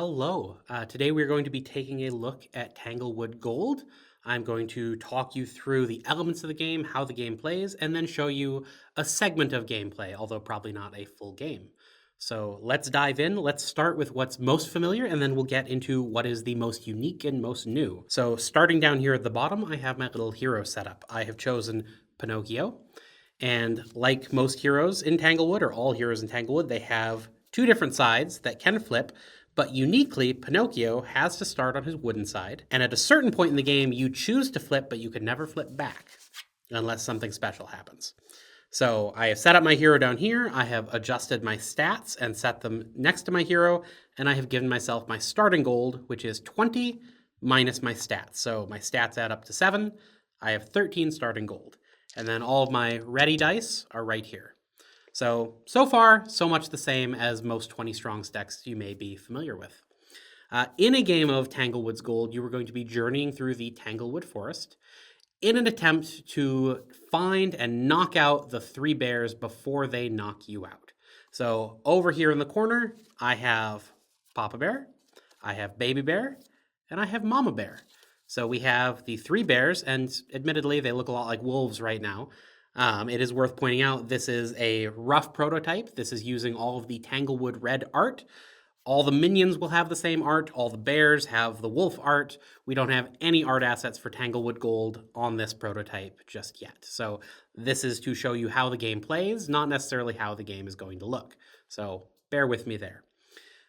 Hello. Today we're going to be taking a look at Tanglewoods Gold. I'm going to talk you through the elements of the game, how the game plays, and then show you a segment of gameplay, although probably not a full game. So let's dive in. Let's start with what's most familiar, and then we'll get into what is the most unique and most new. So starting down here at the bottom, I have my little hero setup. I have chosen Pinocchio, and like most heroes in Tanglewood, or all heroes in Tanglewood, they have two different sides that can flip. But uniquely, Pinocchio has to start on his wooden side, and at a certain point in the game, you choose to flip, but you can never flip back unless something special happens. So I have set up my hero down here, I have adjusted my stats and set them next to my hero, and I have given myself my starting gold, which is 20 minus my stats. So my stats add up to 7, I have 13 starting gold. And then all of my ready dice are right here. So far, so much the same as most 20 strong decks you may be familiar with. In a game of Tanglewoods Gold, you are going to be journeying through the Tanglewood Forest in an attempt to find and knock out the three bears before they knock you out. So over here in the corner, I have Papa Bear, I have Baby Bear, and I have Mama Bear. So we have the three bears, and admittedly, they look a lot like wolves right now. It is worth pointing out this is a rough prototype. This is using all of the Tanglewood red art. All the minions will have the same art. All the bears have the wolf art. We don't have any art assets for Tanglewood Gold on this prototype just yet. So this is to show you how the game plays, not necessarily how the game is going to look. So bear with me there.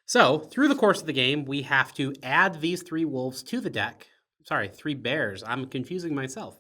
So through the course of the game, we have to add these three wolves to the deck. Sorry, three bears. I'm confusing myself.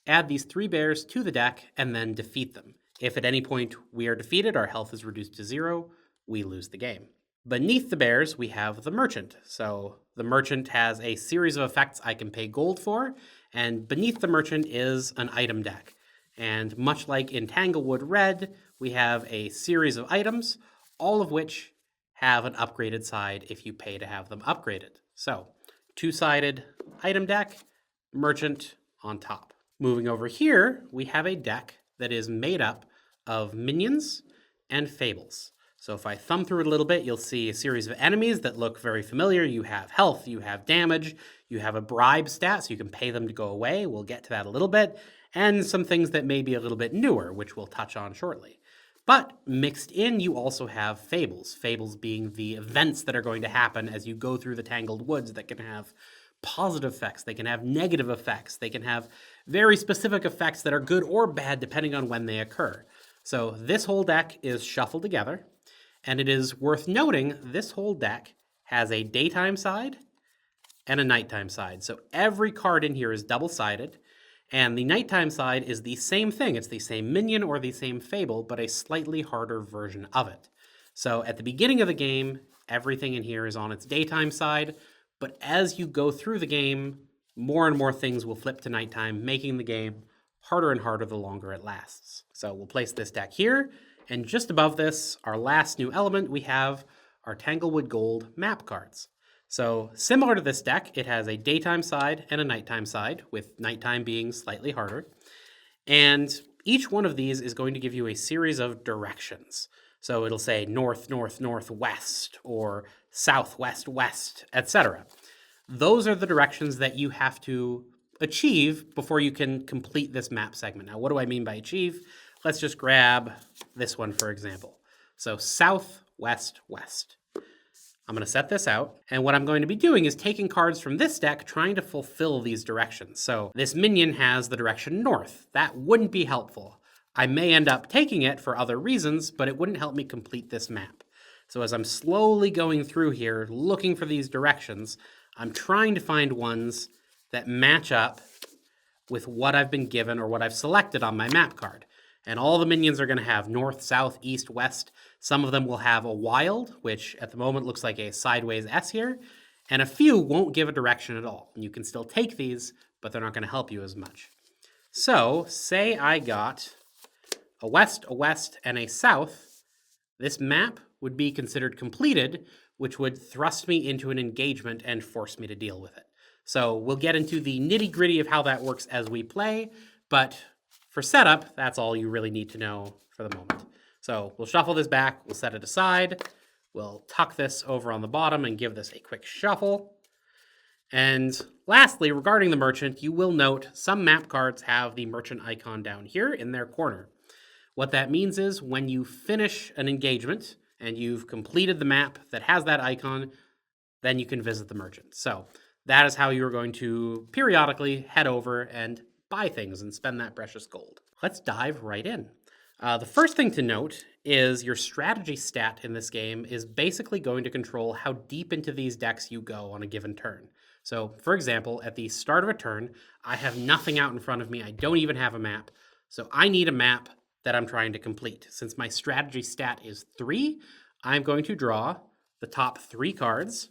Add these three bears to the deck and then defeat them. If at any point we are defeated, our health is reduced to 0, we lose the game. Beneath the bears, we have the merchant. So the merchant has a series of effects I can pay gold for, and beneath the merchant is an item deck. And much like in Tanglewood Red, we have a series of items, all of which have an upgraded side if you pay to have them upgraded. So two-sided item deck, merchant on top. Moving over here, we have a deck that is made up of minions and fables. So if I thumb through it a little bit, you'll see a series of enemies that look very familiar. You have health, you have damage, you have a bribe stat, so you can pay them to go away. We'll get to that a little bit. And some things that may be a little bit newer, which we'll touch on shortly. But mixed in, you also have fables. Fables being the events that are going to happen as you go through the Tangled Woods that can have positive effects, they can have negative effects, they can have very specific effects that are good or bad depending on when they occur. So this whole deck is shuffled together, and it is worth noting this whole deck has a daytime side and a nighttime side. So every card in here is double-sided, and the nighttime side is the same thing. It's the same minion or the same fable, but a slightly harder version of it. So at the beginning of the game, everything in here is on its daytime side, but as you go through the game, more and more things will flip to nighttime, making the game harder and harder the longer it lasts. So we'll place this deck here, and just above this, our last new element, we have our Tanglewood Gold map cards. So similar to this deck, it has a daytime side and a nighttime side, with nighttime being slightly harder. And each one of these is going to give you a series of directions. So it'll say north, north, northwest, or southwest, west, etc. Those are the directions that you have to achieve before you can complete this map segment. Now, what do I mean by achieve? Let's just grab this one, for example. So south, west, west. I'm going to set this out, and what I'm going to be doing is taking cards from this deck, trying to fulfill these directions. So this minion has the direction north. That wouldn't be helpful. I may end up taking it for other reasons, but it wouldn't help me complete this map. So as I'm slowly going through here, looking for these directions, I'm trying to find ones that match up with what I've been given or what I've selected on my map card. And all the minions are going to have north, south, east, west. Some of them will have a wild, which at the moment looks like a sideways S here, and a few won't give a direction at all. And you can still take these, but they're not going to help you as much. So say I got a west, and a south, this map would be considered completed, which would thrust me into an engagement and force me to deal with it. So we'll get into the nitty-gritty of how that works as we play, but for setup, that's all you really need to know for the moment. So we'll shuffle this back, we'll set it aside, We'll tuck this over on the bottom and give this a quick shuffle. And lastly, regarding the merchant, you will note some map cards have the merchant icon down here in their corner. What that means is when you finish an engagement and you've completed the map that has that icon, then you can visit the merchant. So that is how you're going to periodically head over and buy things and spend that precious gold. Let's dive right in. The first thing to note is your strategy stat in this game is basically going to control how deep into these decks you go on a given turn. So, for example, at the start of a turn, I have nothing out in front of me. I don't even have a map. So I need a map that I'm trying to complete. Since my strategy stat is 3, I'm going to draw the top 3 cards,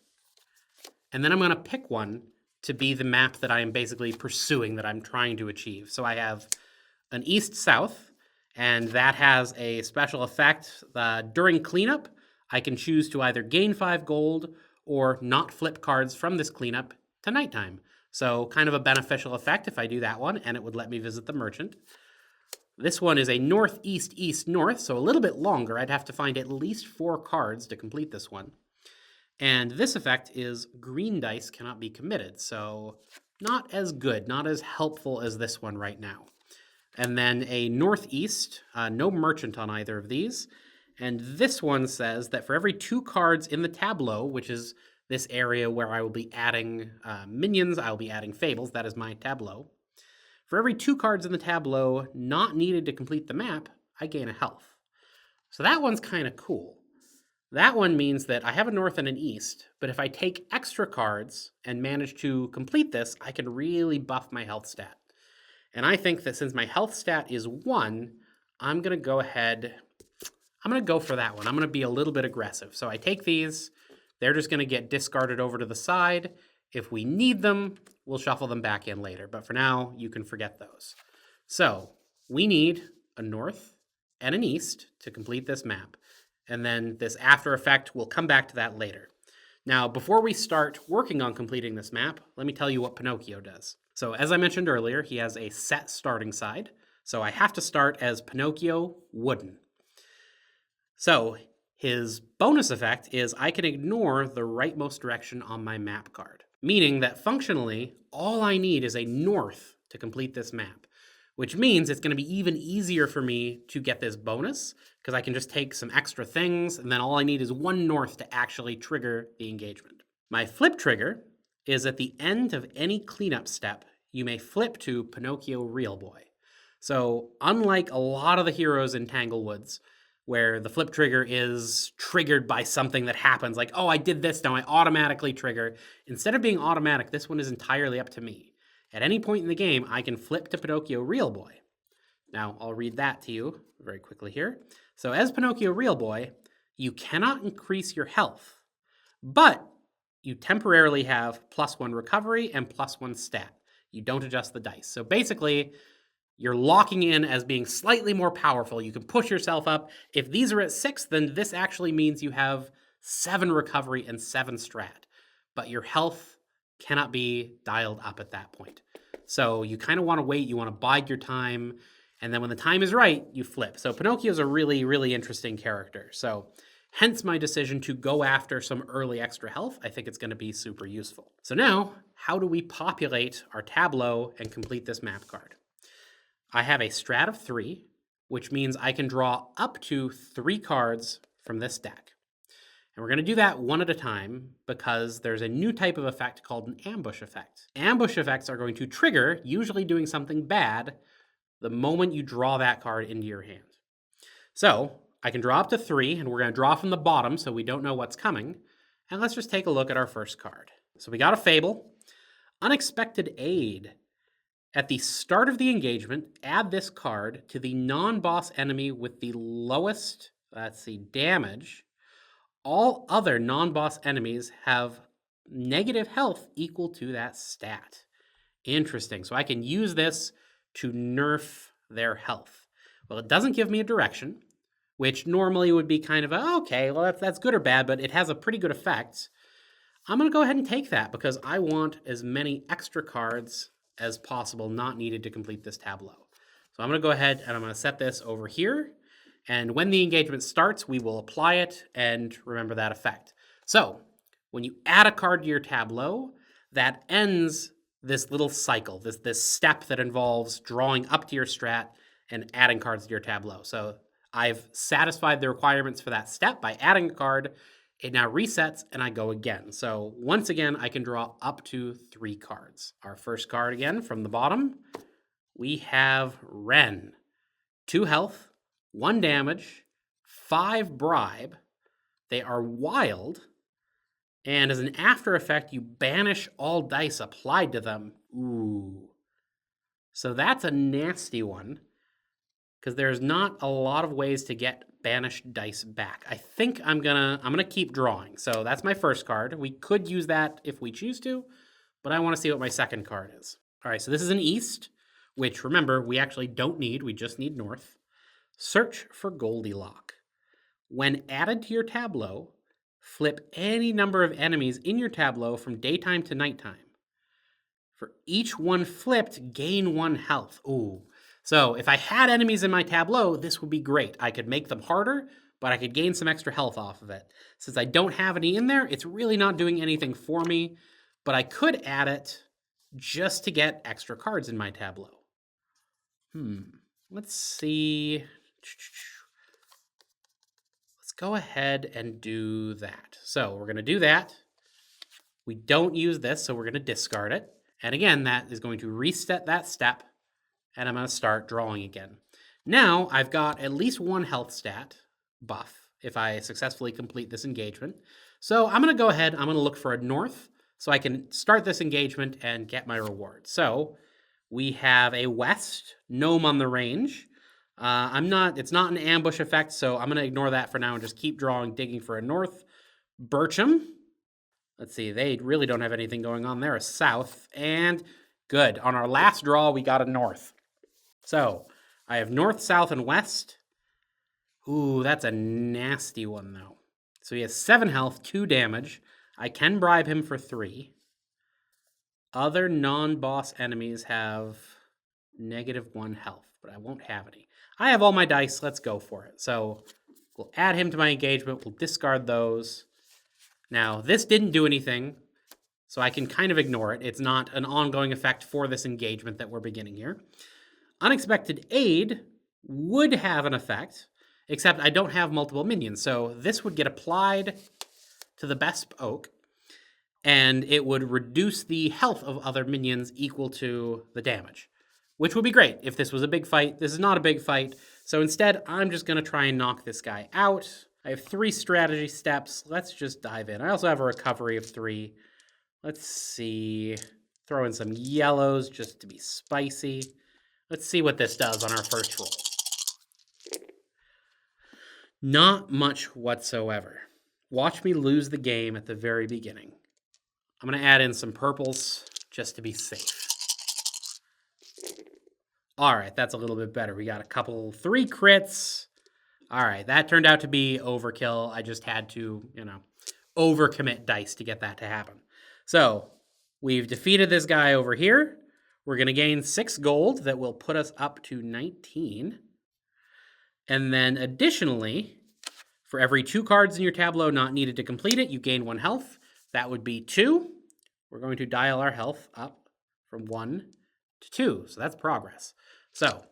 and then I'm going to pick one to be the map that I am basically pursuing, that I'm trying to achieve. So I have an east-south, and that has a special effect. During cleanup, I can choose to either gain 5 gold or not flip cards from this cleanup to nighttime. So kind of a beneficial effect if I do that one, and it would let me visit the merchant. This one is a northeast-east-north, so a little bit longer. I'd have to find at least 4 cards to complete this one. And this effect is green dice cannot be committed, so not as good, not as helpful as this one right now. And then a northeast, no merchant on either of these. And this one says that for every 2 cards in the tableau, which is this area where I will be adding minions, I will be adding fables, that is my tableau. For every 2 cards in the tableau not needed to complete the map, I gain a health. So that one's kind of cool. That one means that I have a north and an east, but if I take extra cards and manage to complete this, I can really buff my health stat. And I think that since my health stat is 1, I'm going to go ahead, I'm going to go for that one. I'm going to be a little bit aggressive. So I take these, they're just going to get discarded over to the side. If we need them, we'll shuffle them back in later. But for now, you can forget those. So we need a north and an east to complete this map. And then this after effect, we'll come back to that later. Now, before we start working on completing this map, let me tell you what Pinocchio does. So as I mentioned earlier, he has a set starting side. So I have to start as Pinocchio Wooden. So his bonus effect is I can ignore the rightmost direction on my map card, meaning that functionally, all I need is a north to complete this map, which means it's going to be even easier for me to get this bonus because I can just take some extra things, and then all I need is 1 north to actually trigger the engagement. My flip trigger is at the end of any cleanup step, you may flip to Pinocchio Real Boy. So unlike a lot of the heroes in Tanglewoods, where the flip trigger is triggered by something that happens, like, oh, I did this, now I automatically trigger. Instead of being automatic, this one is entirely up to me. At any point in the game, I can flip to Pinocchio Real Boy. Now, I'll read that to you very quickly here. So as Pinocchio Real Boy, you cannot increase your health, but you temporarily have +1 recovery and +1 stat. You don't adjust the dice. So basically, you're locking in as being slightly more powerful. You can push yourself up. If these are at 6, then this actually means you have 7 recovery and 7 strat. But your health cannot be dialed up at that point. So you kind of want to wait. You want to bide your time. And then when the time is right, you flip. So Pinocchio's a really, really interesting character. So hence my decision to go after some early extra health. I think it's going to be super useful. So now, how do we populate our tableau and complete this map card? I have a strat of 3, which means I can draw up to 3 cards from this deck. And we're going to do that one at a time because there's a new type of effect called an ambush effect. Ambush effects are going to trigger, usually doing something bad, the moment you draw that card into your hand. So I can draw up to 3, and we're going to draw from the bottom so we don't know what's coming. And let's just take a look at our first card. So we got a Fable. Unexpected Aid. At the start of the engagement, add this card to the non-boss enemy with the lowest, damage. All other non-boss enemies have negative health equal to that stat. Interesting. So I can use this to nerf their health. Well, it doesn't give me a direction, which normally would be kind of, okay, well, that's good or bad, but it has a pretty good effect. I'm going to go ahead and take that because I want as many extra cards as possible not needed to complete this tableau. So I'm going to go ahead and I'm going to set this over here. And when the engagement starts, we will apply it and remember that effect. So when you add a card to your tableau, that ends this little cycle, this step that involves drawing up to your strat and adding cards to your tableau. So I've satisfied the requirements for that step by adding a card. It now resets and I go again. So once again, I can draw up to 3 cards. Our first card again from the bottom, we have Ren. 2 health, 1 damage, 5 bribe. They are wild. And as an after effect, you banish all dice applied to them. Ooh. So that's a nasty one, because there's not a lot of ways to get banished dice back. I think I'm gonna keep drawing. So that's my first card. We could use that if we choose to, but I want to see what my second card is. All right, so this is an east, which remember, we actually don't need, we just need north. Search for Goldilocks. When added to your tableau, flip any number of enemies in your tableau from daytime to nighttime. For each one flipped, gain 1 health. Ooh. So if I had enemies in my tableau, this would be great. I could make them harder, but I could gain some extra health off of it. Since I don't have any in there, it's really not doing anything for me, but I could add it just to get extra cards in my tableau. Let's see. Let's go ahead and do that. So we're going to do that. We don't use this, so we're going to discard it. And again, that is going to reset that step, and I'm going to start drawing again. Now I've got at least 1 health stat buff if I successfully complete this engagement. So I'm going to go ahead, I'm going to look for a north so I can start this engagement and get my reward. So we have a west, gnome on the range. It's not an ambush effect, so I'm going to ignore that for now and just keep drawing, digging for a north. Bircham. Let's see, they really don't have anything going on there. A south, and good. On our last draw, we got a north. So I have north, south, and west. Ooh, that's a nasty one, though. So he has 7 health, 2 damage. I can bribe him for 3. Other non-boss enemies have -1 health, but I won't have any. I have all my dice. Let's go for it. So we'll add him to my engagement. We'll discard those. Now, this didn't do anything, so I can kind of ignore it. It's not an ongoing effect for this engagement that we're beginning here. Unexpected aid would have an effect, except I don't have multiple minions. So this would get applied to the best oak, and it would reduce the health of other minions equal to the damage, which would be great if this was a big fight. This is not a big fight, so instead I'm just going to try and knock this guy out. I have 3 strategy steps. Let's just dive in. I also have a recovery of 3. Let's see. Throw in some yellows just to be spicy. Let's see what this does on our first roll. Not much whatsoever. Watch me lose the game at the very beginning. I'm going to add in some purples just to be safe. All right, that's a little bit better. We got 3 crits. All right, that turned out to be overkill. I just had to, overcommit dice to get that to happen. So we've defeated this guy over here. We're going to gain 6 gold that will put us up to 19. And then additionally, for every 2 cards in your tableau not needed to complete it, you gain 1 health. That would be 2. We're going to dial our health up from 1 to 2. So that's progress. So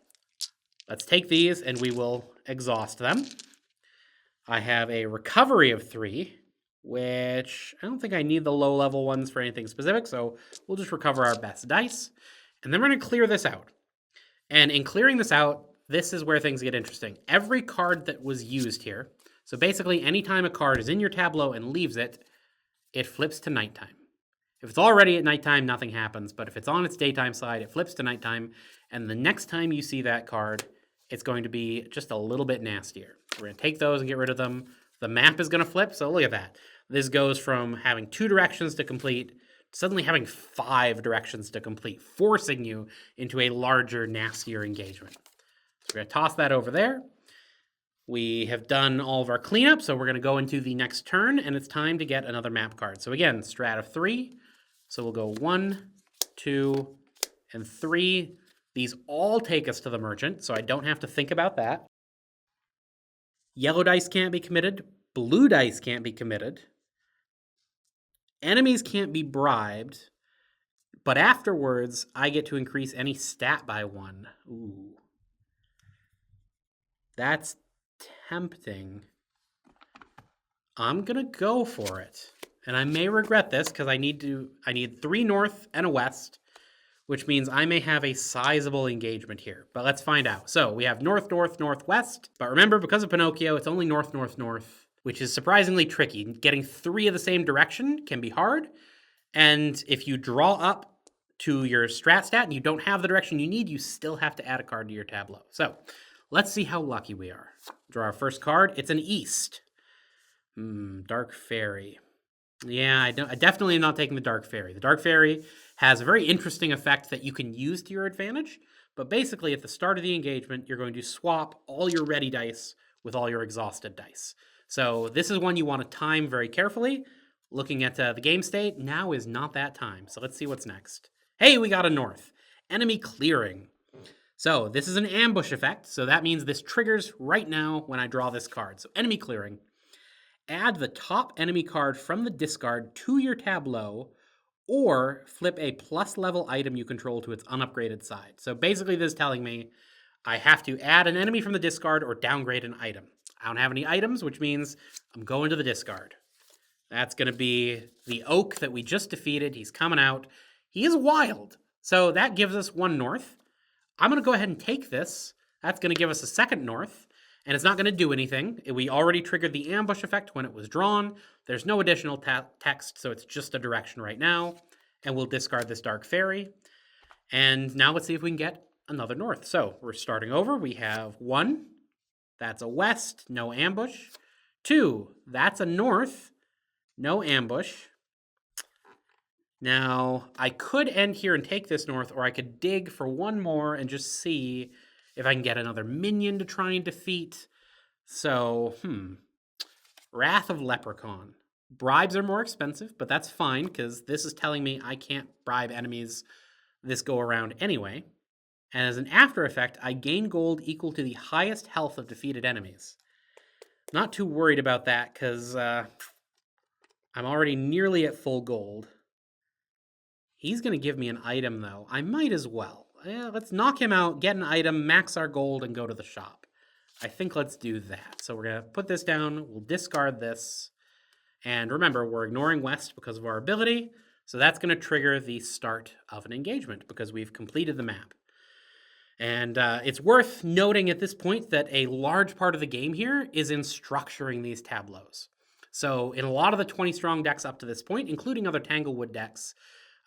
let's take these and we will exhaust them. I have a recovery of 3, which I don't think I need the low-level ones for anything specific, so we'll just recover our best dice. And then we're going to clear this out. And in clearing this out, this is where things get interesting. Every card that was used here, so basically anytime a card is in your tableau and leaves it, it flips to nighttime. If it's already at nighttime, nothing happens, but if it's on its daytime side, it flips to nighttime, and the next time you see that card, it's going to be just a little bit nastier. We're going to take those and get rid of them. The map is going to flip, so look at that. This goes from having 2 directions to complete to suddenly having 5 directions to complete, forcing you into a larger, nastier engagement. So we're going to toss that over there. We have done all of our cleanup, so we're going to go into the next turn, and it's time to get another map card. So again, strat of 3. So we'll go 1, 2, and 3. These all take us to the merchant, so I don't have to think about that. Yellow dice can't be committed. Blue dice can't be committed. Enemies can't be bribed. But afterwards, I get to increase any stat by 1. Ooh. That's tempting. I'm gonna go for it. And I may regret this because I need 3 north and a west, which means I may have a sizable engagement here. But let's find out. So we have north, north, northwest. But remember, because of Pinocchio, it's only north, north, north, which is surprisingly tricky. Getting 3 of the same direction can be hard. And if you draw up to your strat stat and you don't have the direction you need, you still have to add a card to your tableau. So let's see how lucky we are. Draw our first card. It's an east. Dark Fairy. Yeah, I definitely am not taking the Dark Fairy. The Dark Fairy has a very interesting effect that you can use to your advantage, but basically at the start of the engagement, you're going to swap all your ready dice with all your exhausted dice. So this is one you want to time very carefully. Looking at the game state, now is not that time. So let's see what's next. Hey, we got a north. Enemy clearing. So this is an ambush effect, so that means this triggers right now when I draw this card. So enemy clearing. Add the top enemy card from the discard to your tableau, or flip a plus level item you control to its unupgraded side. So basically this is telling me I have to add an enemy from the discard or downgrade an item. I don't have any items, which means I'm going to the discard. That's going to be the oak that we just defeated. He's coming out. He is wild. So that gives us 1 north. I'm going to go ahead and take this. That's going to give us a 2nd north. And it's not going to do anything. We already triggered the ambush effect when it was drawn. There's no additional text, so it's just a direction right now. And we'll discard this Dark Fairy. And now let's see if we can get another north. So we're starting over. We have 1. That's a west. No ambush. 2. That's a north. No ambush. Now, I could end here and take this north, or I could dig for 1 more and just see if I can get another minion to try and defeat. So, Wrath of Leprechaun. Bribes are more expensive, but that's fine, because this is telling me I can't bribe enemies this go around anyway. And as an after effect, I gain gold equal to the highest health of defeated enemies. Not too worried about that, because I'm already nearly at full gold. He's going to give me an item, though. I might as well. Let's knock him out, get an item, max our gold, and go to the shop. I think let's do that. So we're going to put this down. We'll discard this. And remember, we're ignoring west because of our ability. So that's going to trigger the start of an engagement because we've completed the map. And it's worth noting at this point that a large part of the game here is in structuring these tableaus. So in a lot of the 20-strong decks up to this point, including other Tanglewood decks,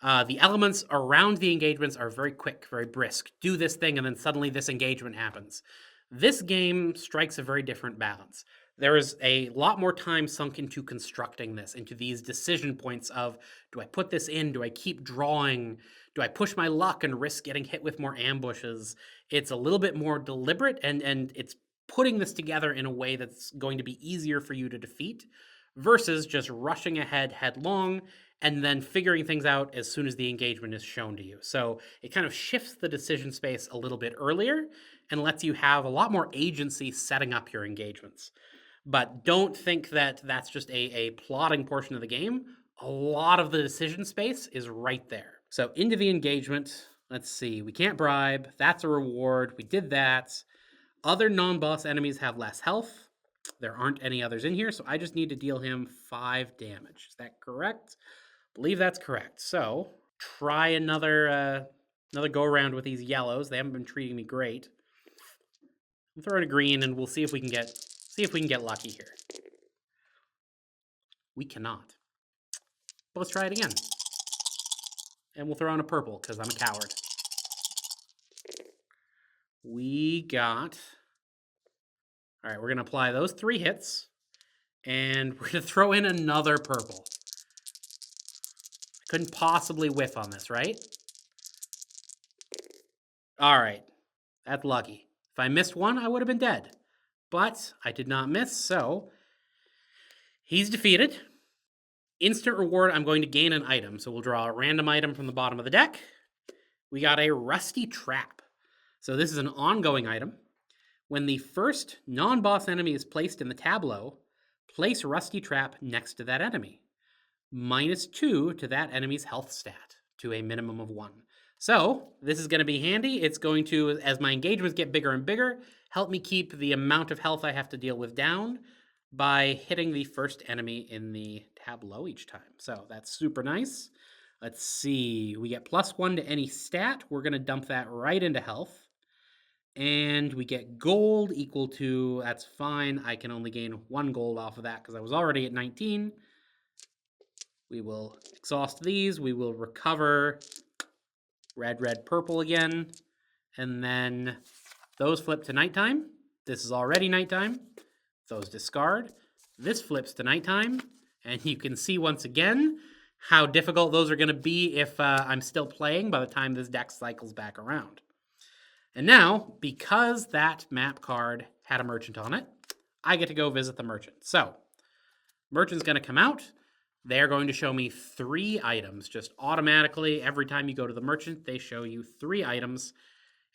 the elements around the engagements are very quick, very brisk. Do this thing, and then suddenly this engagement happens. This game strikes a very different balance. There is a lot more time sunk into constructing this, into these decision points of, do I put this in? Do I keep drawing? Do I push my luck and risk getting hit with more ambushes? It's a little bit more deliberate, and it's putting this together in a way that's going to be easier for you to defeat versus just rushing ahead headlong and then figuring things out as soon as the engagement is shown to you. So it kind of shifts the decision space a little bit earlier and lets you have a lot more agency setting up your engagements. But don't think that that's just a plotting portion of the game. A lot of the decision space is right there. So into the engagement, let's see. We can't bribe. That's a reward. We did that. Other non-boss enemies have less health. There aren't any others in here, so I just need to deal him 5 damage. Is that correct? I believe that's correct. So try another go around with these yellows. They haven't been treating me great. I'll throw in a green, and we'll see if we can get lucky here. We cannot. But let's try it again. And we'll throw in a purple because I'm a coward. We got. All right, we're gonna apply those 3 hits, and we're gonna throw in another purple. Couldn't possibly whiff on this, right? All right, that's lucky. If I missed one, I would have been dead. But I did not miss, so he's defeated. Instant reward, I'm going to gain an item. So we'll draw a random item from the bottom of the deck. We got a Rusty Trap. So this is an ongoing item. When the first non-boss enemy is placed in the tableau, place Rusty Trap next to that enemy. -2 to that enemy's health stat to a minimum of 1. So this is going to be handy. It's going to, as my engagements get bigger and bigger, help me keep the amount of health I have to deal with down by hitting the first enemy in the tableau each time. So that's super nice. Let's see. We get +1 to any stat. We're going to dump that right into health. And we get gold equal to, that's fine. I can only gain 1 gold off of that because I was already at 19. We will exhaust these. We will recover red, red, purple again. And then those flip to nighttime. This is already nighttime. Those discard. This flips to nighttime. And you can see once again how difficult those are going to be if I'm still playing by the time this deck cycles back around. And now, because that map card had a merchant on it, I get to go visit the merchant. So, merchant's going to come out. They're going to show me 3 items. Just automatically, every time you go to the merchant, they show you 3 items.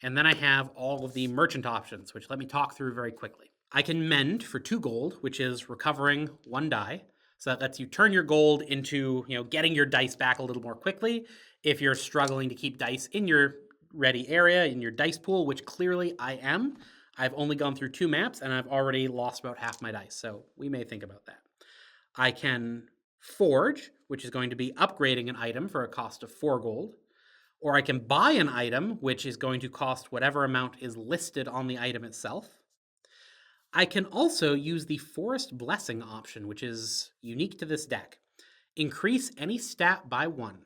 And then I have all of the merchant options, which let me talk through very quickly. I can mend for 2 gold, which is recovering 1 die. So that lets you turn your gold into, getting your dice back a little more quickly if you're struggling to keep dice in your ready area, in your dice pool, which clearly I am. I've only gone through 2 maps and I've already lost about half my dice. So we may think about that. I can forge, which is going to be upgrading an item for a cost of 4 gold. Or I can buy an item, which is going to cost whatever amount is listed on the item itself. I can also use the Forest Blessing option, which is unique to this deck. Increase any stat by 1.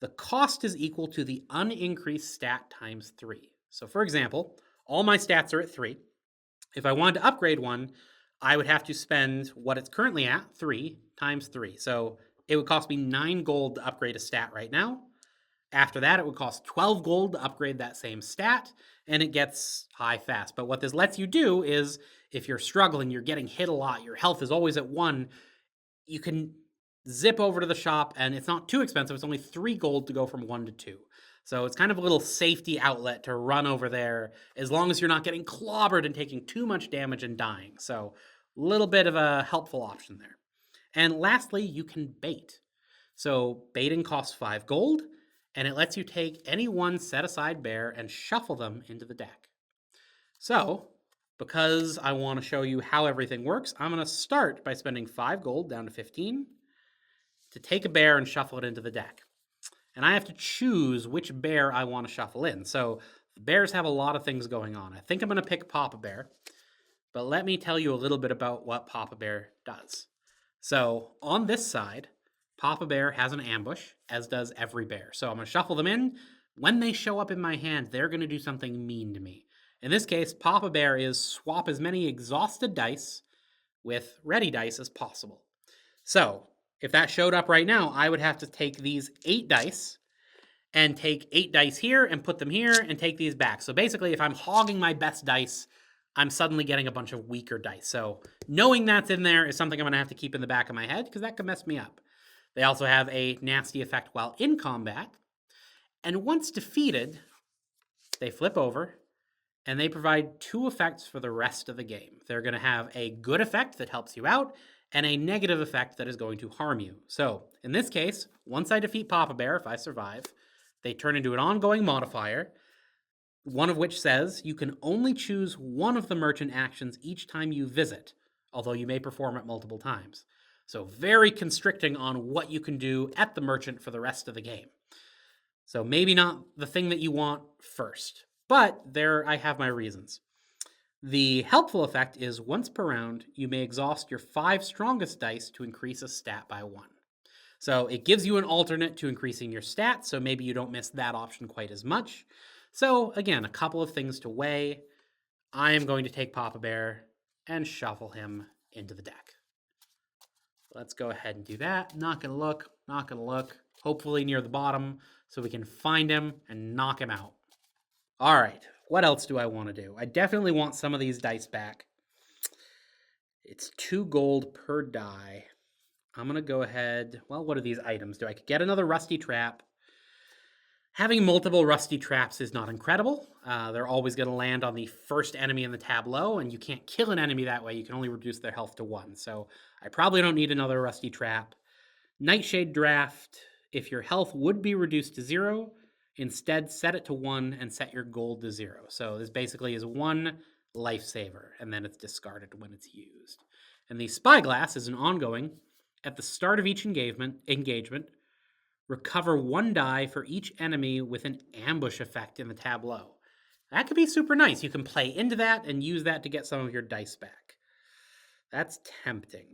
The cost is equal to the unincreased stat times 3. So for example, all my stats are at 3. If I wanted to upgrade one, I would have to spend what it's currently at, 3 times 3. So it would cost me 9 gold to upgrade a stat right now. After that, it would cost 12 gold to upgrade that same stat, and it gets high fast. But what this lets you do is, if you're struggling, you're getting hit a lot, your health is always at 1, you can zip over to the shop, and it's not too expensive. It's only 3 gold to go from 1 to 2. So it's kind of a little safety outlet to run over there, as long as you're not getting clobbered and taking too much damage and dying. So a little bit of a helpful option there. And lastly, you can bait. So baiting costs 5 gold, and it lets you take any one set-aside bear and shuffle them into the deck. So, because I want to show you how everything works, I'm going to start by spending 5 gold down to 15 to take a bear and shuffle it into the deck. And I have to choose which bear I want to shuffle in. So the bears have a lot of things going on. I think I'm going to pick Papa Bear, but let me tell you a little bit about what Papa Bear does. So on this side, Papa Bear has an ambush, as does every bear. So I'm going to shuffle them in. When they show up in my hand, they're going to do something mean to me. In this case, Papa Bear is swap as many exhausted dice with ready dice as possible. So if that showed up right now, I would have to take these 8 dice and take 8 dice here and put them here and take these back. So basically, if I'm hogging my best dice, I'm suddenly getting a bunch of weaker dice. So knowing that's in there is something I'm going to have to keep in the back of my head because that could mess me up. They also have a nasty effect while in combat. And once defeated, they flip over and they provide 2 effects for the rest of the game. They're going to have a good effect that helps you out and a negative effect that is going to harm you. So in this case, once I defeat Papa Bear, if I survive, they turn into an ongoing modifier, one of which says you can only choose one of the merchant actions each time you visit, although you may perform it multiple times. So very constricting on what you can do at the merchant for the rest of the game. So maybe not the thing that you want first, but there I have my reasons. The helpful effect is once per round, you may exhaust your 5 strongest dice to increase a stat by 1. So it gives you an alternate to increasing your stats, so maybe you don't miss that option quite as much. So again, a couple of things to weigh. I am going to take Papa Bear and shuffle him into the deck. Let's go ahead and do that. Not gonna look. Hopefully near the bottom so we can find him and knock him out. All right, what else do I want to do? I definitely want some of these dice back. It's 2 gold per die. I'm gonna go ahead. Well, what are these items? I could get another Rusty Trap. Having multiple rusty traps is not incredible. They're always going to land on the first enemy in the tableau, and you can't kill an enemy that way. You can only reduce their health to 1. So I probably don't need another rusty trap. Nightshade Draft, if your health would be reduced to 0, instead set it to 1 and set your gold to 0. So this basically is 1 lifesaver, and then it's discarded when it's used. And the Spyglass is an ongoing. At the start of each engagement, recover 1 die for each enemy with an ambush effect in the tableau. That could be super nice. You can play into that and use that to get some of your dice back. That's tempting.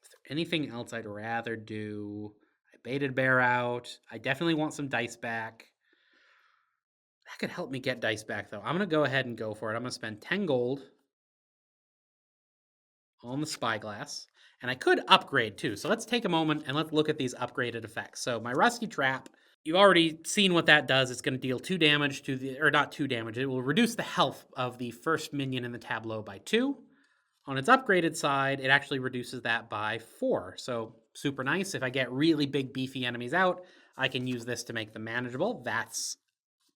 Is there anything else I'd rather do? I baited bear out. I definitely want some dice back. That could help me get dice back, though. I'm going to go ahead and go for it. I'm going to spend 10 gold on the Spyglass. And I could upgrade, too. So let's take a moment and let's look at these upgraded effects. So my Rusty Trap, you've already seen what that does. It's going to deal 2 damage to the, or not 2 damage. It will reduce the health of the first minion in the tableau by 2. On its upgraded side, it actually reduces that by 4. So super nice. If I get really big, beefy enemies out, I can use this to make them manageable. That's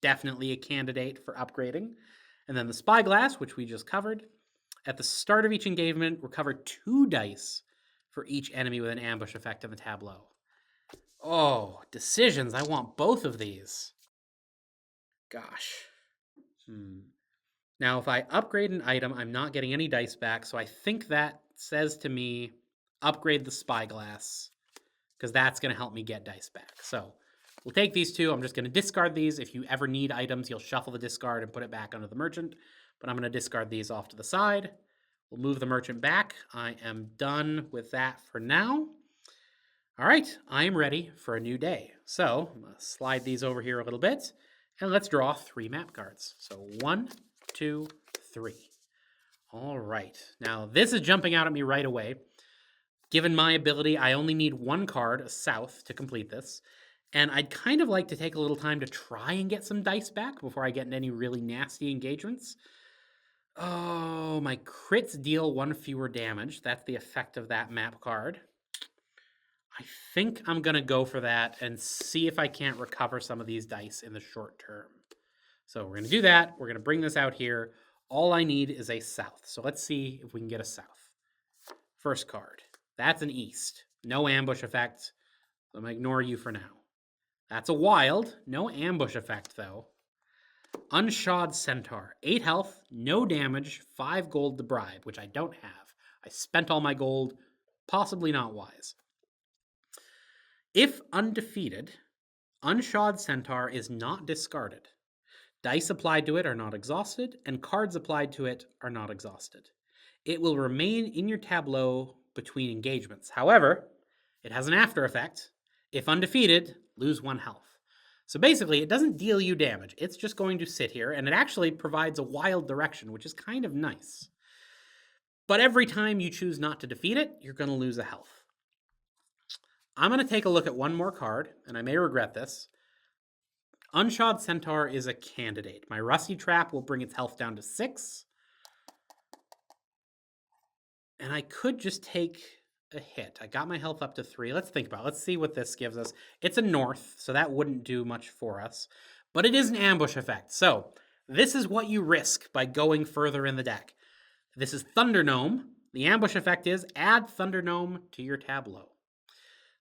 definitely a candidate for upgrading. And then the Spyglass, which we just covered. At the start of each engagement, recover 2 dice for each enemy with an ambush effect in the tableau. Oh, decisions. I want both of these. Gosh. Now, if I upgrade an item, I'm not getting any dice back, so I think that says to me, upgrade the Spyglass, because that's going to help me get dice back. So we'll take these 2. I'm just going to discard these. If you ever need items, you'll shuffle the discard and put it back under the merchant. But I'm going to discard these off to the side. We'll move the merchant back. I am done with that for now. All right, I am ready for a new day. So I'm going to slide these over here a little bit, and let's draw 3 map cards. So 1, 2, 3. All right, now this is jumping out at me right away. Given my ability, I only need 1 card, a south, to complete this. And I'd kind of like to take a little time to try and get some dice back before I get into any really nasty engagements. Oh, my crits deal 1 fewer damage. That's the effect of that map card. I think I'm going to go for that and see if I can't recover some of these dice in the short term. So we're going to do that. We're going to bring this out here. All I need is a south. So let's see if we can get a south. First card. That's an east. No ambush effect. So I'm going to ignore you for now. That's a wild. No ambush effect, though. Unshod Centaur. 8 health, no damage, 5 gold to bribe, which I don't have. I spent all my gold. Possibly not wise. If undefeated, Unshod Centaur is not discarded. Dice applied to it are not exhausted, and cards applied to it are not exhausted. It will remain in your tableau between engagements. However, it has an after effect. If undefeated, lose 1 health. So basically, it doesn't deal you damage. It's just going to sit here, and it actually provides a wild direction, which is kind of nice. But every time you choose not to defeat it, you're going to lose a health. I'm going to take a look at 1 more card, and I may regret this. Unshod Centaur is a candidate. My Rusty Trap will bring its health down to 6. And I could just take a hit. I got my health up to 3. Let's think about it. Let's see what this gives us. It's a north, so that wouldn't do much for us. But it is an ambush effect. So this is what you risk by going further in the deck. This is Thunder Gnome. The ambush effect is add Thunder Gnome to your tableau.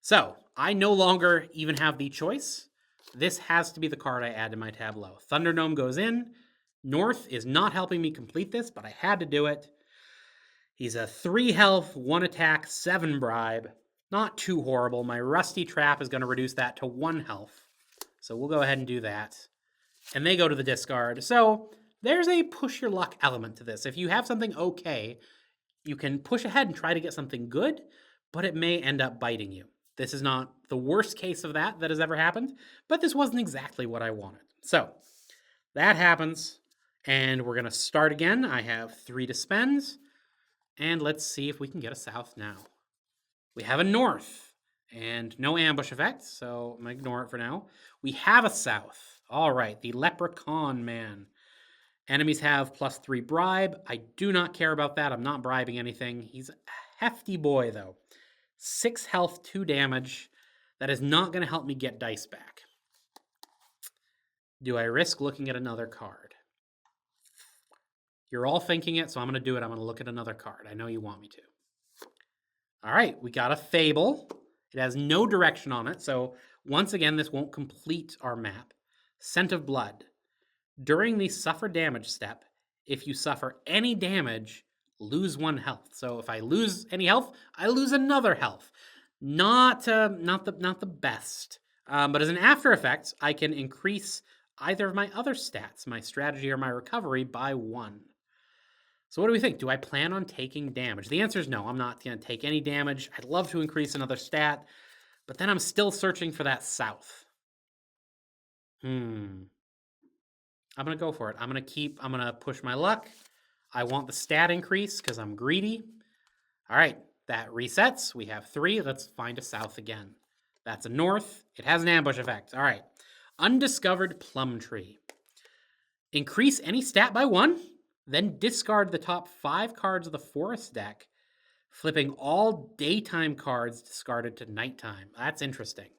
So I no longer even have the choice. This has to be the card I add to my tableau. Thunder Gnome goes in. North is not helping me complete this, but I had to do it. He's a 3 health, 1 attack, 7 bribe. Not too horrible. My Rusty Trap is going to reduce that to 1 health. So we'll go ahead and do that. And they go to the discard. So there's a push your luck element to this. If you have something okay, you can push ahead and try to get something good, but it may end up biting you. This is not the worst case of that has ever happened, but this wasn't exactly what I wanted. So that happens, and we're going to start again. I have 3 to spend. And let's see if we can get a south now. We have a north and no ambush effect, so I'm going to ignore it for now. We have a south. All right, the Leprechaun Man. Enemies have +3 bribe. I do not care about that. I'm not bribing anything. He's a hefty boy, though. 6 health, 2 damage. That is not going to help me get dice back. Do I risk looking at another card? You're all thinking it, so I'm going to do it. I'm going to look at another card. I know you want me to. All right, we got a Fable. It has no direction on it, so once again, this won't complete our map. Scent of Blood. During the suffer damage step, if you suffer any damage, lose 1 health. So if I lose any health, I lose another health. Not the best. But as an after effect, I can increase either of my other stats, my strategy or my recovery, by 1. So what do we think? Do I plan on taking damage? The answer is no. I'm not going to take any damage. I'd love to increase another stat, but then I'm still searching for that south. I'm going to go for it. I'm going to push my luck. I want the stat increase because I'm greedy. All right, that resets. We have 3. Let's find a south again. That's a north. It has an ambush effect. All right. Undiscovered Plum Tree. Increase any stat by 1, then discard the top 5 cards of the forest deck, flipping all daytime cards discarded to nighttime. That's interesting.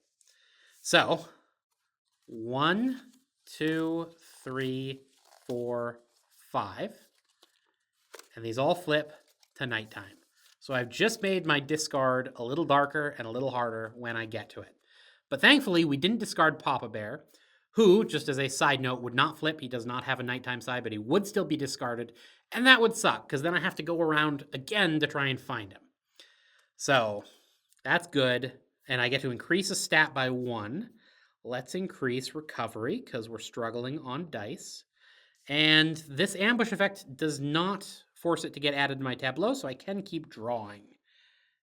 So, 1, 2, 3, 4, 5. And these all flip to nighttime. So I've just made my discard a little darker and a little harder when I get to it. But thankfully, we didn't discard Papa Bear, who, just as a side note, would not flip. He does not have a nighttime side, but he would still be discarded. And that would suck, because then I have to go around again to try and find him. So that's good. And I get to increase a stat by 1. Let's increase recovery, because we're struggling on dice. And this ambush effect does not force it to get added to my tableau, so I can keep drawing.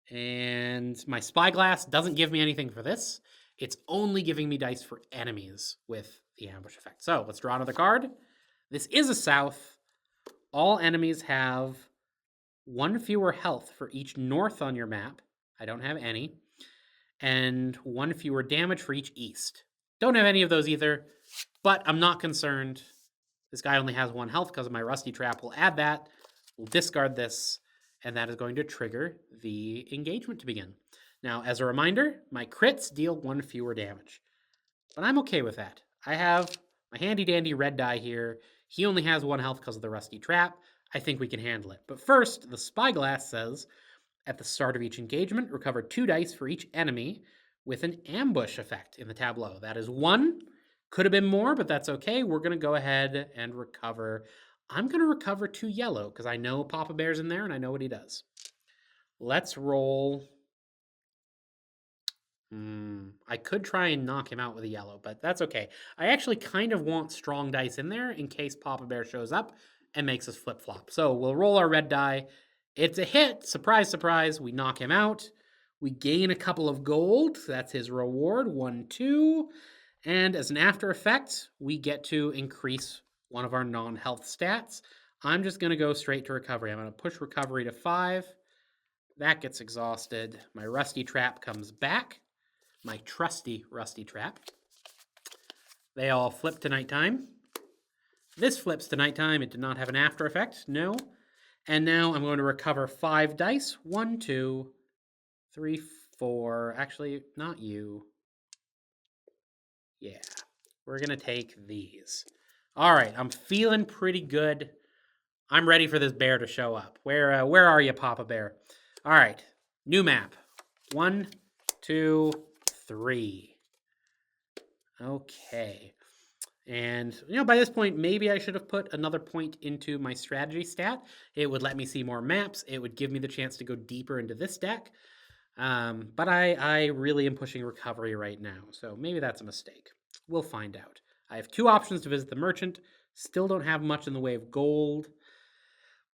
And my spyglass doesn't give me anything for this. It's only giving me dice for enemies with the ambush effect. So let's draw another card. This is a south. All enemies have 1 fewer health for each north on your map. I don't have any. And 1 fewer damage for each east. Don't have any of those either, but I'm not concerned. This guy only has 1 health because of my Rusty Trap. We'll add that. We'll discard this, and that is going to trigger the engagement to begin. Now, as a reminder, my crits deal 1 fewer damage, but I'm okay with that. I have my handy-dandy red die here. He only has 1 health because of the Rusty Trap. I think we can handle it. But first, the Spyglass says, at the start of each engagement, recover 2 dice for each enemy with an ambush effect in the tableau. That is 1. Could have been more, but that's okay. We're going to go ahead and recover. I'm going to recover 2 yellow because I know Papa Bear's in there and I know what he does. Let's roll. I could try and knock him out with a yellow, but that's okay. I actually kind of want strong dice in there in case Papa Bear shows up and makes us flip-flop. So we'll roll our red die. It's a hit. Surprise, surprise. We knock him out. We gain a couple of gold. That's his reward. 1, 2. And as an after effect, we get to increase one of our non-health stats. I'm just going to go straight to recovery. I'm going to push recovery to 5. That gets exhausted. My Rusty Trap comes back. My trusty Rusty Trap. They all flip to nighttime. This flips to nighttime. It did not have an after effect. No. And now I'm going to recover 5 dice. 1, 2, 3, 4. Actually, not you. Yeah, we're going to take these. All right, I'm feeling pretty good. I'm ready for this bear to show up. Where are you, Papa Bear? All right, new map. 1, 2, 3. Okay. And, by this point, maybe I should have put another point into my strategy stat. It would let me see more maps. It would give me the chance to go deeper into this deck. But I really am pushing recovery right now, so maybe that's a mistake. We'll find out. I have 2 options to visit the merchant. Still don't have much in the way of gold.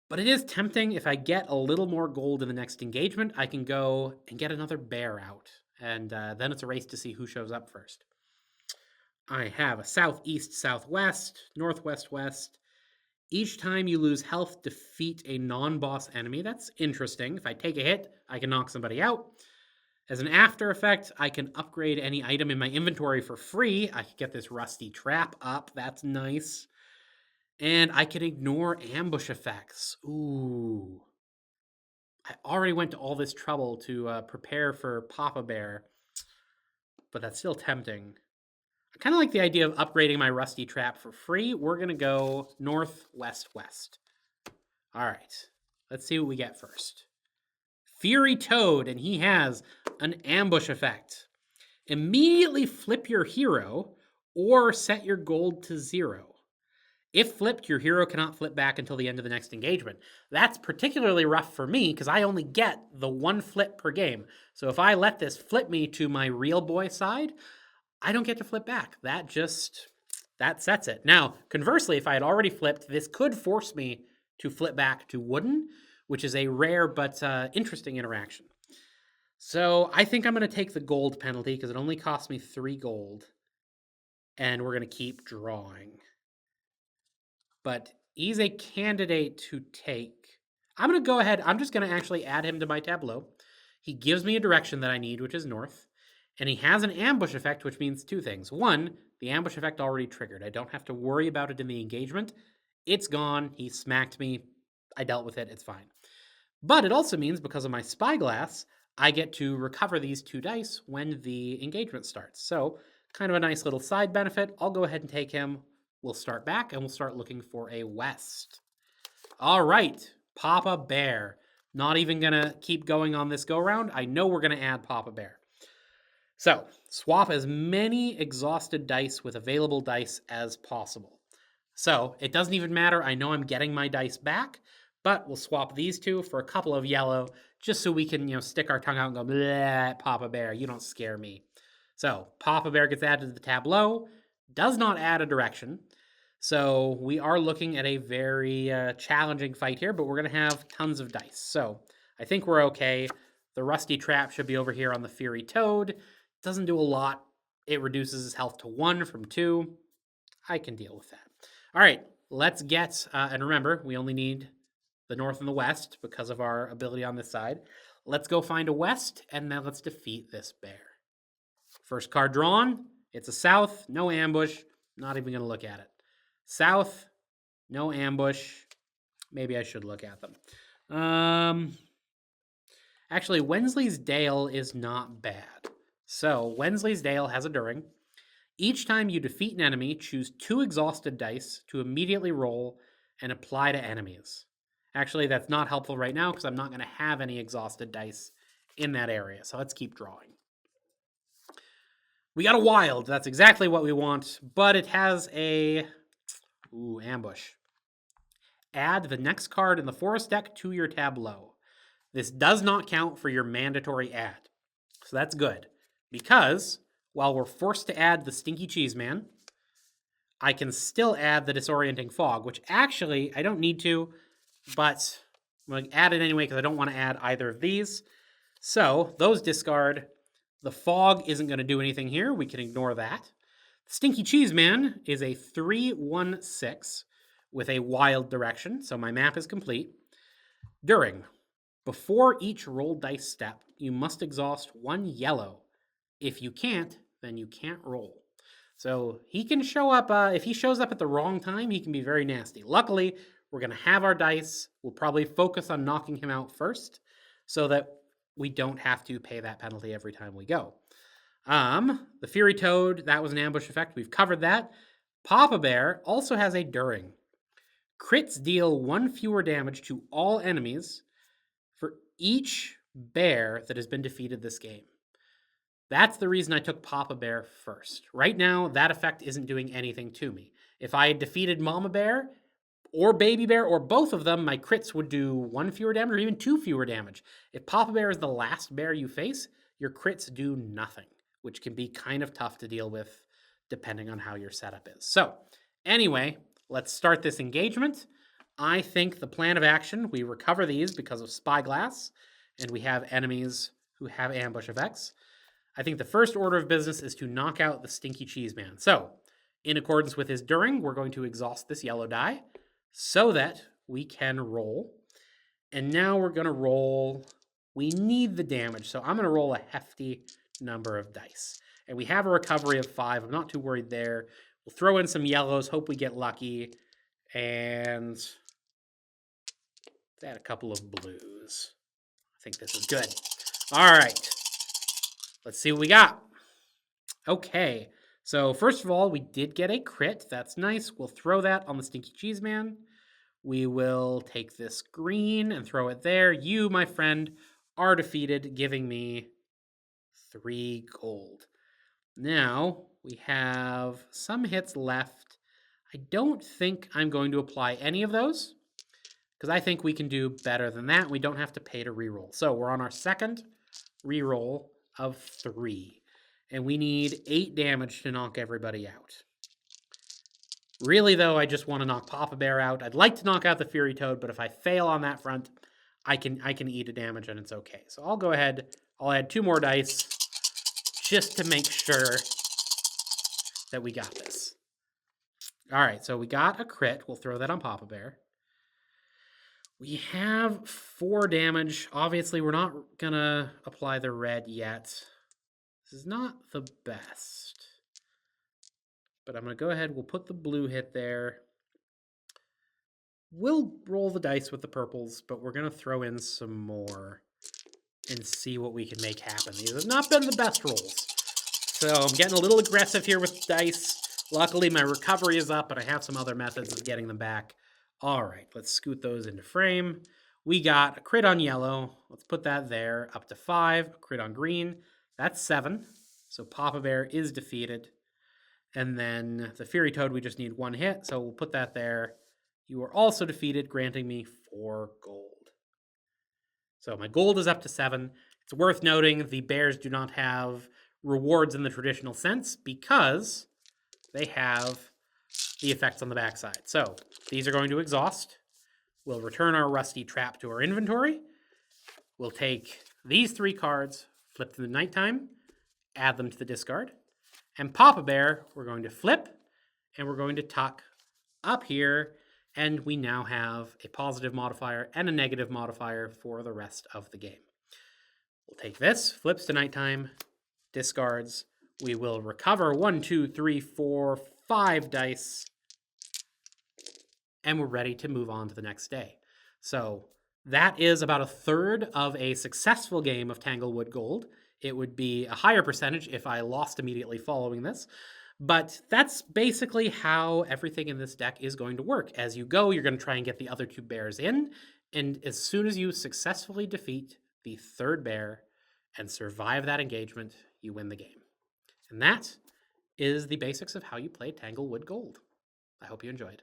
But it is tempting. If I get a little more gold in the next engagement, I can go and get another bear out. And then it's a race to see who shows up first. I have a southeast, southwest, northwest, west. Each time you lose health, defeat a non-boss enemy. That's interesting. If I take a hit, I can knock somebody out. As an after effect, I can upgrade any item in my inventory for free. I can get this Rusty Trap up. That's nice. And I can ignore ambush effects. Ooh. I already went to all this trouble to prepare for Papa Bear, but that's still tempting. I kind of like the idea of upgrading my rusty trap for free. We're going to go north, west, west. All right. Let's see what we get first. Fury Toad, and he has an ambush effect. Immediately flip your hero or set your gold to 0. If flipped, your hero cannot flip back until the end of the next engagement. That's particularly rough for me because I only get the 1 flip per game. So if I let this flip me to my real boy side, I don't get to flip back. That sets it. Now, conversely, if I had already flipped, this could force me to flip back to wooden, which is a rare but interesting interaction. So I think I'm going to take the gold penalty because it only cost me 3 gold. And we're going to keep drawing. But he's a candidate to take. I'm going to go ahead. I'm just going to actually add him to my tableau. He gives me a direction that I need, which is north. And he has an ambush effect, which means 2 things. 1, the ambush effect already triggered. I don't have to worry about it in the engagement. It's gone. He smacked me. I dealt with it. It's fine. But it also means because of my spyglass, I get to recover these 2 dice when the engagement starts. So kind of a nice little side benefit. I'll go ahead and take him. We'll start back and we'll start looking for a west. All right, Papa Bear. Not even going to keep going on this go-round. I know we're going to add Papa Bear. So swap as many exhausted dice with available dice as possible. So it doesn't even matter. I know I'm getting my dice back, but we'll swap these 2 for a couple of yellow just so we can, stick our tongue out and go, bleh, Papa Bear, you don't scare me. So Papa Bear gets added to the tableau, does not add a direction. So we are looking at a very challenging fight here, but we're going to have tons of dice. So I think we're okay. The Rusty Trap should be over here on the Fury Toad. Doesn't do a lot. It reduces his health to 1 from 2. I can deal with that. All right, let's get, and remember, we only need the north and the west because of our ability on this side. Let's go find a west, and then let's defeat this bear. First card drawn. It's a south, no ambush. Not even going to look at it. South, no ambush. Maybe I should look at them. Actually, Wensley's Dale is not bad. So Wensley's Dale has a During. Each time you defeat an enemy, choose 2 exhausted dice to immediately roll and apply to enemies. Actually, that's not helpful right now because I'm not going to have any exhausted dice in that area. So let's keep drawing. We got a wild. That's exactly what we want, but it has a ambush. Add the next card in the forest deck to your tableau. This does not count for your mandatory add. So that's good because while we're forced to add the Stinky Cheese Man, I can still add the Disorienting Fog, which actually I don't need to, but I'm going to add it anyway because I don't want to add either of these. So those discard. The Fog isn't going to do anything here. We can ignore that. Stinky Cheese Man is a 3/1/6 with a wild direction, so my map is complete. During. Before each roll dice step, you must exhaust 1 yellow. If you can't, then you can't roll. So he can show up, if he shows up at the wrong time, he can be very nasty. Luckily, we're going to have our dice. We'll probably focus on knocking him out first so that we don't have to pay that penalty every time we go. The Fury Toad, that was an ambush effect. We've covered that. Papa Bear also has a During. Crits deal 1 fewer damage to all enemies for each bear that has been defeated this game. That's the reason I took Papa Bear first. Right now, that effect isn't doing anything to me. If I had defeated Mama Bear or Baby Bear or both of them, my crits would do 1 fewer damage or even 2 fewer damage. If Papa Bear is the last bear you face, your crits do nothing, which can be kind of tough to deal with depending on how your setup is. So anyway, let's start this engagement. I think the plan of action, we recover these because of Spyglass, and we have enemies who have ambush effects. I think the first order of business is to knock out the Stinky Cheese Man. So, in accordance with his During, we're going to exhaust this yellow die so that we can roll. And now we're going to roll. We need the damage, so I'm going to roll a hefty number of dice. And we have a recovery of 5. I'm not too worried there. We'll throw in some yellows, hope we get lucky. And let's add a couple of blues. I think this is good. All right. Let's see what we got. Okay. So first of all, we did get a crit. That's nice. We'll throw that on the Stinky Cheese Man. We will take this green and throw it there. You, my friend, are defeated, giving me 3 gold. Now, we have some hits left. I don't think I'm going to apply any of those, because I think we can do better than that. We don't have to pay to reroll. So we're on our second reroll of 3. And we need 8 damage to knock everybody out. Really, though, I just want to knock Papa Bear out. I'd like to knock out the Fury Toad, but if I fail on that front, I can eat a damage and it's okay. So I'll go ahead. I'll add 2 more dice just to make sure that we got this. All right, so we got a crit. We'll throw that on Papa Bear. We have 4 damage. Obviously, we're not going to apply the red yet. This is not the best. But I'm going to go ahead. We'll put the blue hit there. We'll roll the dice with the purples, but we're going to throw in some more and see what we can make happen. These have not been the best rolls. So I'm getting a little aggressive here with dice. Luckily, my recovery is up, but I have some other methods of getting them back. All right, let's scoot those into frame. We got a crit on yellow. Let's put that there. Up to 5. A crit on green. That's 7. So Papa Bear is defeated. And then the Fury Toad, we just need 1 hit. So we'll put that there. You are also defeated, granting me 4 gold. So my gold is up to 7. It's worth noting the bears do not have rewards in the traditional sense because they have the effects on the backside. So these are going to exhaust. We'll return our rusty trap to our inventory. We'll take these 3 cards, flip to the nighttime, add them to the discard. And Papa Bear, we're going to flip, and we're going to tuck up here, and we now have a positive modifier and a negative modifier for the rest of the game. We'll take this, flips to nighttime, discards. We will recover 1, 2, 3, 4, 5 dice, and we're ready to move on to the next day. So that is about a third of a successful game of Tanglewood Gold. It would be a higher percentage if I lost immediately following this. But that's basically how everything in this deck is going to work. As you go, you're going to try and get the other 2 bears in. And as soon as you successfully defeat the 3rd bear and survive that engagement, you win the game. And that is the basics of how you play Tanglewood Gold. I hope you enjoyed.